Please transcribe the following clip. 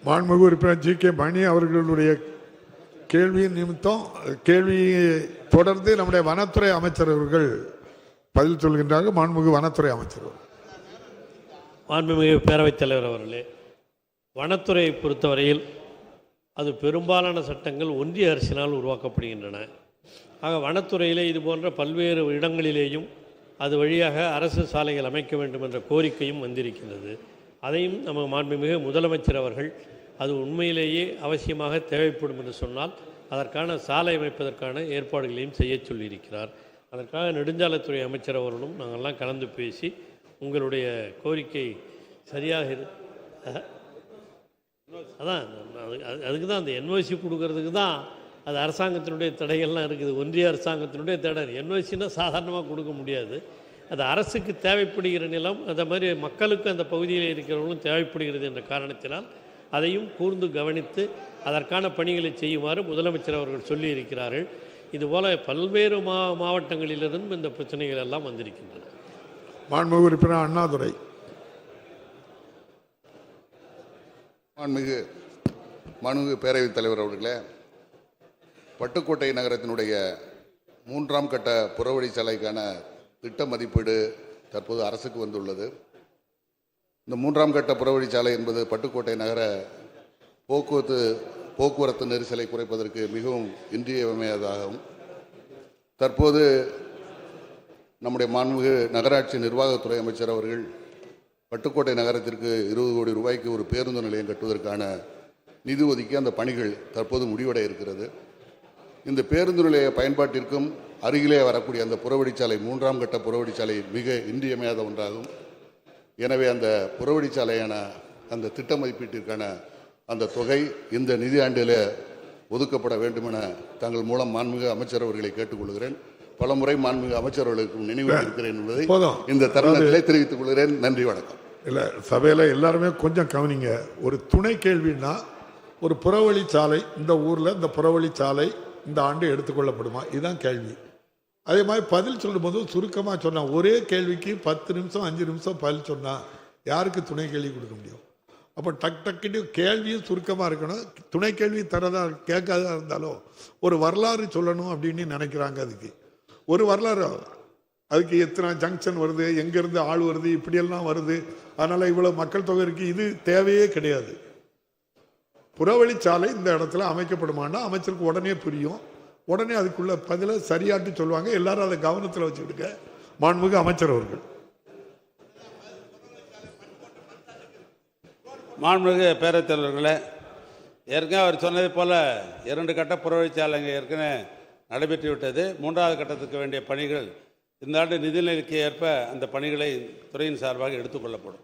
மாண்புமிகு உறுப்பினர் G K மணி அவர்களுடைய கேள்வியின் நிமித்தம் கேள்வியை தொடர்ந்து நம்முடைய வனத்துறை அமைச்சர் அவர்கள் பதில் சொல்கின்றார்கள். மாண்புமிகு வனத்துறை அமைச்சர். மாண்புமிகு பேரவைத் தலைவர் அவர்களே, வனத்துறையை பொறுத்தவரையில் அது பெரும்பாலான சட்டங்கள் ஒன்றிய அரசினால் உருவாக்கப்படுகின்றன. ஆக வனத்துறையிலே இது போன்ற பல்வேறு இடங்களிலேயும் அது வழியாக அரசு சாலைகள் அமைக்க வேண்டும் என்ற கோரிக்கையும் வந்திருக்கின்றது. அதையும் நம்ம மாண்புமிகு முதலமைச்சர் அவர்கள் அது உண்மையிலேயே அவசியமாக தேவைப்படும் என்று சொன்னால் அதற்கான சாலை அமைப்பதற்கான ஏற்பாடுகளையும் செய்ய சொல்லியிருக்கிறார். அதற்காக நெடுஞ்சாலைத்துறை அமைச்சர் அவர்களும் நாங்கள்லாம் கலந்து பேசி உங்களுடைய கோரிக்கை சரியாக அதான் அதுக்கு தான் அந்த என்ஓசி கொடுக்கறதுக்கு தான் அது அரசாங்கத்தினுடைய தடைகள்லாம் இருக்குது. ஒன்றிய அரசாங்கத்தினுடைய தடை என்ஓசின்னா சாதாரணமாக கொடுக்க முடியாது. அது அரசுக்கு தேவைப்படுகிற நிலம், அந்த மாதிரி மக்களுக்கு அந்த பகுதியில் இருக்கிறவங்களும் தேவைப்படுகிறது என்ற காரணத்தினால் அதையும் கூர்ந்து கவனித்து அதற்கான பணிகளை செய்யுமாறு முதலமைச்சர் அவர்கள் சொல்லியிருக்கிறார்கள். இதுபோல் பல்வேறு மாவட்டங்களிலிருந்தும் இந்த பிரச்சனைகள் எல்லாம் வந்திருக்கின்றன. மாண்புமிகு உறுப்பினர் அண்ணாதுரை. மாண்புமிகு பேரவைத் தலைவர் அவர்களே, பட்டுக்கோட்டை நகரத்தினுடைய 3ஆம் கட்ட புறவழிச்சாலைக்கான திட்ட மதிப்பீடு தற்போது அரசுக்கு வந்துள்ளது. இந்த 3ஆம் கட்ட புறவழிச்சாலை என்பது பட்டுக்கோட்டை நகர போக்குவரத்து நெரிசலை குறைப்பதற்கு மிகவும் இன்றியமையாததாகும். தற்போது நம்முடைய மாண்புமிகு நகராட்சி நிர்வாகத்துறை அமைச்சர் அவர்கள் பட்டுக்கோட்டை நகரத்திற்கு 20 கோடி ரூபாய்க்கு ஒரு பேருந்து நிலையம் கட்டுவதற்கான நிதி ஒதுக்கி அந்த பணிகள் தற்போது முடிவடைய இருக்கிறது. இந்த பேருந்து நிலைய பயன்பாட்டிற்கும் அருகிலே வரக்கூடிய அந்த புறவழிச்சாலை 3ஆம் கட்ட புறவழிச்சாலை மிக இன்றியமையாத ஒன்றாகும். எனவே அந்த புறவழிச்சாலையான அந்த திட்ட மதிப்பீட்டிற்கான அந்த தொகை இந்த நிதியாண்டில் ஒதுக்கப்பட வேண்டும் என தங்கள் மூலம் மாண்புமிகு அமைச்சர் அவர்களை கேட்டுக்கொள்கிறேன். பல முறை மாண்புமிகு அமைச்சர் அவர்களுக்கு நினைவூட்டியிருக்கிறேன் என்பதை இந்த தருணத்திலே தெரிவித்துக் கொள்கிறேன். நன்றி, வணக்கம். இல்லை, சபையில் எல்லாருமே கொஞ்சம் கவனிங்க. ஒரு துணை கேள்வின்னா, ஒரு புறவழிச்சாலை இந்த ஊரில் இந்த புறவழிச்சாலை இந்த ஆண்டு எடுத்துக்கொள்ளப்படுமா, இதுதான் கேள்வி. அதே மாதிரி பதில் சொல்லும்போது சுருக்கமாக சொன்னால், ஒரே கேள்விக்கு 10 நிமிஷம் 5 நிமிஷம் பதில் சொன்னால் யாருக்கு துணை கேள்வி கொடுக்க முடியும்? அப்போ டக்குன்னு கேள்வியும் சுருக்கமாக இருக்கணும். துணை கேள்வி தரதா கேட்காதா இருந்தாலும் ஒரு வரலாறு சொல்லணும் அப்படின்னு நினைக்கிறாங்க. அதுக்கு ஒரு வரலாறு, அதுக்கு எத்தனை ஜங்ஷன் வருது, எங்கேருந்து ஆள் வருது, இப்படியெல்லாம் வருது, அதனால் இவ்வளோ மக்கள் தொகை இருக்குது, இது தேவையே கிடையாது. புறவழிச்சாலை இந்த இடத்துல அமைக்கப்படுமானா அமைச்சருக்கு உடனே புரியும். உடனே அதுக்குள்ள பதில சரியாட்டு சொல்லுவாங்க. எல்லாரும் அதை கவனத்தில் வச்சுக்கிட்டு மாண்புமிகு அமைச்சர் அவர்கள். மாண்புமிகு பேரவைத் தலைவர்களே, ஏற்கனவே அவர் சொன்னது போல் 2 கட்ட புறவழிச்சாலைங்க ஏற்கனவே நடைபெற்று விட்டது. 3வது கட்டத்துக்கு வேண்டிய பணிகள் இந்த ஆண்டு நிதிநிலைக்கு ஏற்ப அந்த பணிகளை துறையின் சார்பாக எடுத்துக்கொள்ளப்படும்.